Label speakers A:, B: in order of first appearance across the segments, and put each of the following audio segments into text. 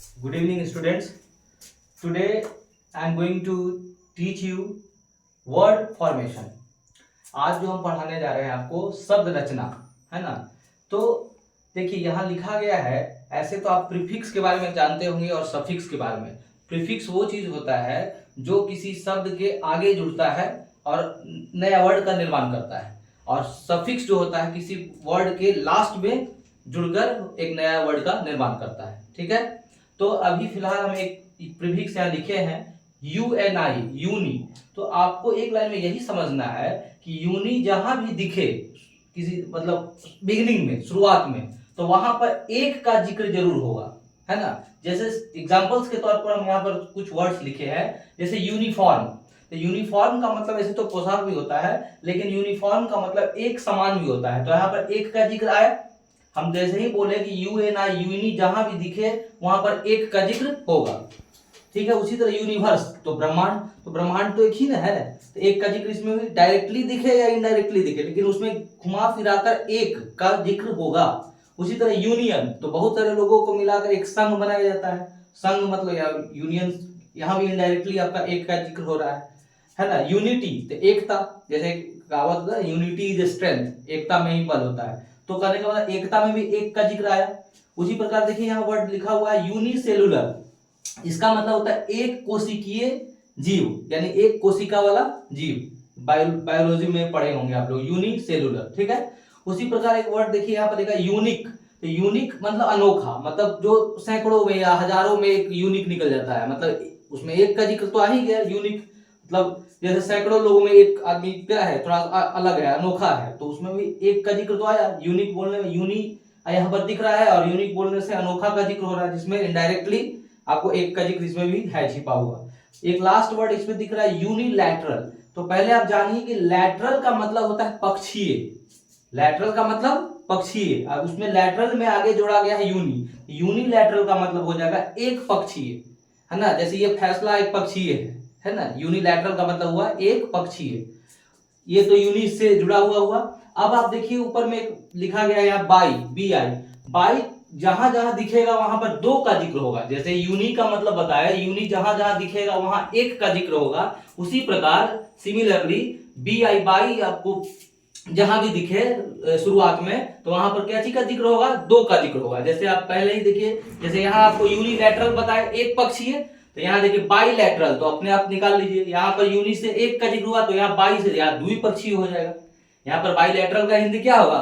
A: Good evening, students. Today I am going to teach you word formation. आज जो हम पढ़ाने जा रहे हैं आपको शब्द रचना, है ना। तो देखिए यहाँ लिखा गया है, ऐसे तो आप प्रीफिक्स के बारे में जानते होंगे और सफिक्स के बारे में। प्रीफिक्स वो चीज होता है जो किसी शब्द के आगे जुड़ता है और नया वर्ड का निर्माण करता है, और सफिक्स जो होता है किसी वर्ड के लास्ट में जुड़कर एक नया वर्ड का निर्माण करता है। ठीक है, तो अभी फिलहाल हम एक प्रीफिक्स यहाँ लिखे हैं यूएनआई, यूनी। तो आपको एक लाइन में यही समझना है कि यूनी जहां भी दिखे किसी मतलब बिगिनिंग में, शुरुआत में, तो वहां पर एक का जिक्र जरूर होगा, है ना। जैसे एग्जांपल्स के तौर पर हम यहाँ पर कुछ वर्ड्स लिखे हैं, जैसे यूनिफॉर्म। तो यूनिफॉर्म का मतलब ऐसे तो पोशाक भी होता है, लेकिन यूनिफॉर्म का मतलब एक समान भी होता है। तो यहाँ पर एक का जिक्र आया, हम जैसे ही बोले कि यूएनआई, यूनी जहां भी दिखे वहां पर एक का जिक्र होगा। ठीक है, उसी तरह यूनिवर्स, तो ब्रह्मांड, तो ब्रह्मांड तो एक ही ना है, तो एक का जिक्र इसमें भी डायरेक्टली दिखे या इनडायरेक्टली दिखे, लेकिन उसमें घुमा फिराकर एक का जिक्र होगा। उसी तरह यूनियन, तो बहुत सारे लोगों को मिलाकर एक संघ बनाया जाता है। संघ मतलब यार यूनियन, यहाँ भी इनडायरेक्टली आपका एक का जिक्र हो रहा है ना। यूनिटी, तो एकता, जैसे कहावत होता है यूनिटी इज स्ट्रेंथ, एकता में ही बल होता है। तो कहने का मतलब एकता में भी एक का जिक्र आया। उसी प्रकार देखिए यहाँ वर्ड लिखा हुआ है यूनिसेलुलर, इसका मतलब होता है एक कोशिकीय जीव, यानी एक कोशिका वाला जीव। बायोलॉजी में पढ़े होंगे आप लोग यूनिसेलुलर। ठीक है, उसी प्रकार एक वर्ड देखिए यहाँ पर देखा यूनिक। तो यूनिक मतलब अनोखा, मतलब जो सैकड़ों में या हजारों में एक यूनिक निकल जाता है, मतलब उसमें एक का जिक्र तो आ ही गया। यूनिक मतलब जैसे सैकड़ों लोगों में एक आदमी क्या है, थोड़ा अलग है, अनोखा है, तो उसमें भी एक का जिक्र तो आया। यूनिक बोलने में यूनी यहाँ पर दिख रहा है, और यूनिक बोलने से अनोखा का जिक्र हो रहा है, जिसमें इनडायरेक्टली आपको एक का जिक्र इसमें भी है छिपा हुआ। एक लास्ट वर्ड इसमें दिख रहा है यूनिलैटरल। तो पहले आप जानिए कि लैटरल का मतलब होता है पक्षीय। लैटरल का मतलब पक्षीय, और उसमें लैटरल में आगे जोड़ा गया है यूनी। यूनिलैटरल का मतलब हो जाएगा एक पक्षीय, है ना। जैसे ये फैसला एक पक्षीय है ना। यूनिलैटरल का मतलब हुआ एक पक्षीय, ये तो यूनि से जुड़ा हुआ। अब आप देखिए ऊपर में एक लिखा गया है यहाँ बाई, बी आई। बाई जहां जहां दिखेगा वहां पर दो का जिक्र होगा। जैसे यूनि का मतलब बताया, यूनि जहां जहां दिखेगा वहां एक का जिक्र होगा। उसी प्रकार सिमिलरली बी आई, बाई आपको जहां भी दिखे शुरुआत में, तो वहां पर क्या चीज का जिक्र होगा, दो का जिक्र होगा। जैसे आप पहले ही देखिए, जैसे यहाँ आपको यूनिलैटरल बताया एक पक्षीय, तो यहाँ देखिए बाईलैटरल, तो अपने आप निकाल लीजिए। यहाँ पर यूनि से एक का जिक्र हुआ, तो यहाँ बाई से यहाँ द्विपक्षीय हो जाएगा। यहाँ पर बाईलैटरल का हिंदी क्या होगा,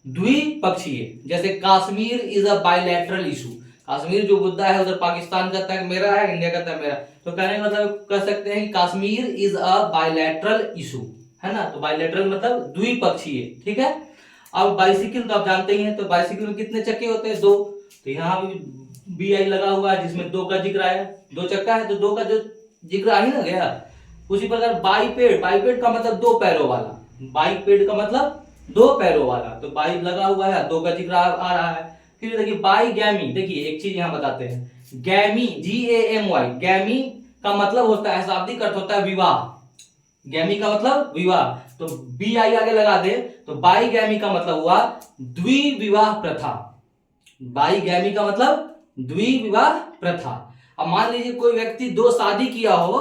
A: द्विपक्षीय। जैसे Kashmir is a bilateral issue, Kashmir जो मुद्दा है उधर पाकिस्तान कहता है मेरा है, इंडिया कहता है मेरा, तो कहने का मतलब कह सकते हैं कि Kashmir is a bilateral issue, है ना। तो बाईलैटरल मतलब द्विपक्षीय। ठीक है, अब बाइसिकल तो आप जानते ही हैं, तो बाइसिकल में कितने चक्के होते हैं, दो। तो यहाँ भी बी आई लगा हुआ है, जिसमें दो का जिक्र आया, दो चक्का है तो दो का जो जिक्र आ ही ना गया। उसी प्रकार बाइपेड, बाइपेड का मतलब दो पैरों वाला, बाइपेड का मतलब दो पैरों वाला, तो बाई लगा हुआ है, दो का जिक्र आ रहा है। फिर देखिए बाई गैमी, देखिए एक चीज यहाँ बताते हैं, गैमी, GAMY, गैमी का मतलब होता है, शाब्दिक अर्थ होता है विवाह। गैमी का मतलब विवाह, तो बी आई आगे लगा दे, तो बाई गैमी का मतलब हुआ द्विविवाह प्रथा। बाई गैमी का मतलब द्विविवाह प्रथा। अब मान लीजिए कोई व्यक्ति दो शादी किया हो,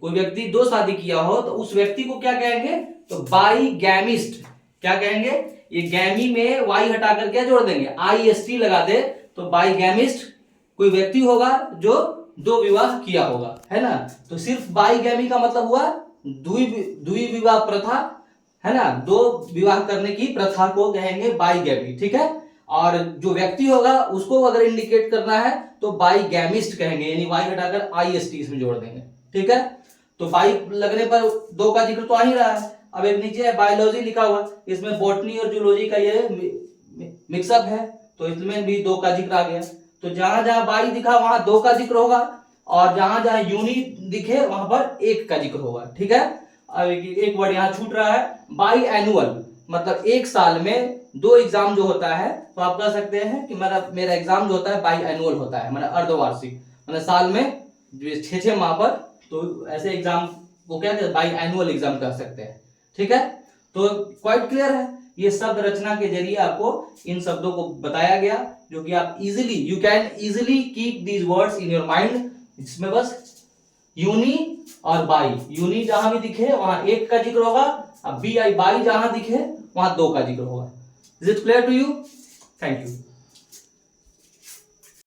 A: कोई व्यक्ति दो शादी किया हो, तो उस व्यक्ति को क्या कहेंगे, तो बाई गैमिस्ट। क्या कहेंगे, ये गैमी में वाई हटाकर क्या जोड़ देंगे, IST लगा दे, तो बाई गैमिस्ट कोई व्यक्ति होगा जो दो विवाह किया होगा, है ना। तो सिर्फ बाई गैमी का मतलब हुआ द्विविवाह प्रथा, है ना। दो विवाह करने की प्रथा को कहेंगे बाईगैमी। ठीक है, और जो व्यक्ति होगा उसको अगर इंडिकेट करना है तो बाईगैमिस्ट कहेंगे, यानी वाई हटाकर IST इसमें जोड़ देंगे। ठीक है, तो बाई लगने पर दो का जिक्र तो आ ही रहा है। अब एक नीचे है बायोलॉजी लिखा हुआ, इसमें बॉटनी और जूलॉजी का ये मिक्सअप है, तो इसमें भी दो का जिक्र आ गया। तो जहां जहां बाई दिखा वहां दो का जिक्र होगा, और जहां जहां यूनि दिखे वहां पर एक का जिक्र होगा। ठीक है, अब एक वर्ड यहाँ छूट रहा है, बाई एनुअल, मतलब एक साल में दो एग्जाम जो होता है, तो आप कह सकते हैं कि मेरा एग्जाम जो होता है बाई एनुअल होता है, मतलब अर्धवार्षिक, मतलब साल में 6 माह पर, तो ऐसे एग्जाम को क्या बाई एनुअल एग्जाम कह सकते हैं। ठीक है, तो क्वाइट क्लियर है ये शब्द रचना के जरिए आपको इन शब्दों को बताया गया, जो कि आप easily, you can easily keep these words in your mind. इसमें बस यूनी और बाई, यूनी जहां भी दिखे वहां एक का जिक्र होगा, अब बी आई बाई जहां दिखे वहां दो का जिक्र होगा। Is it clear to you? Thank you.